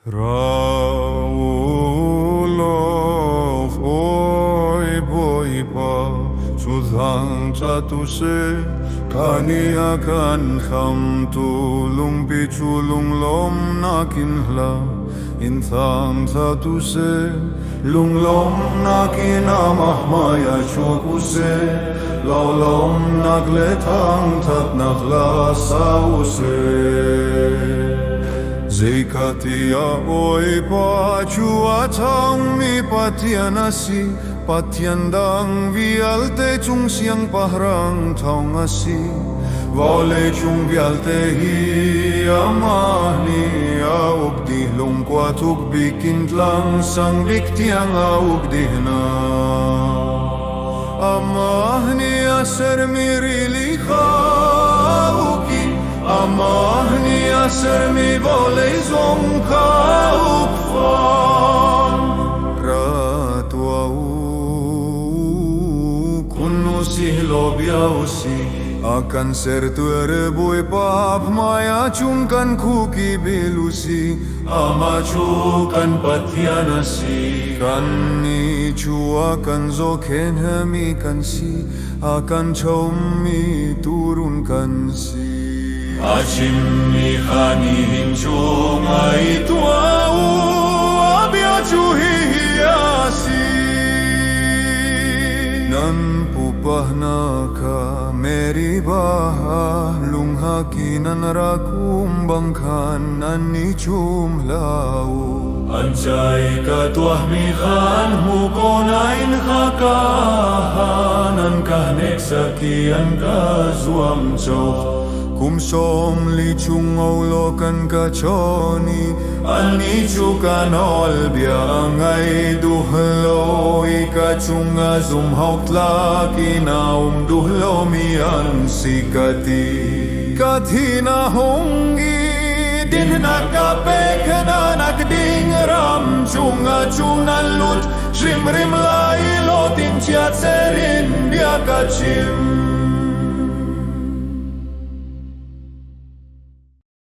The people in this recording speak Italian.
Raulof oi boi pa Sudhang chatuse Kania kan kham tulung pichulung lom nakinhla Inthang chatuse lung lom nakinamah maya chokuse Laulom naglethang tat nakhla sause Zekatia oi pa chua chang mi patianasi Patiandang vialte chung siang pahrang thong asi Vole chung vialte hi amahni auk di lung kwa tuk bikintlang sang diktiang auk dihna Amahni aser mirili khauki Amahni aser mi volei zonka ukfan Ratuau kunu sihlo biausi Akan sertuerebui pap maya chungkan kuki bilusi Amachukan patyanasi Kanni chuakan zoken hemikan si Akan chomi turunkan si Achimmi khanihin chungai tuau abia chuhihiasi Nan pupahnaka meri baha lunghakinan rakumbang khan nani chumlau Ancai ka tuah mi khan hukonain Hakha Nan kahnek sakian ka zuam choh Kumsom li chung aulokan kachoni Ani chukan olbia ngai duhlo ika chunga zum hautla kinaum duhlo mian sikati Kathina hongi din nakapekna nakding ram chunga chunga lut Shrimrim lai lotin chiatserin dia kachim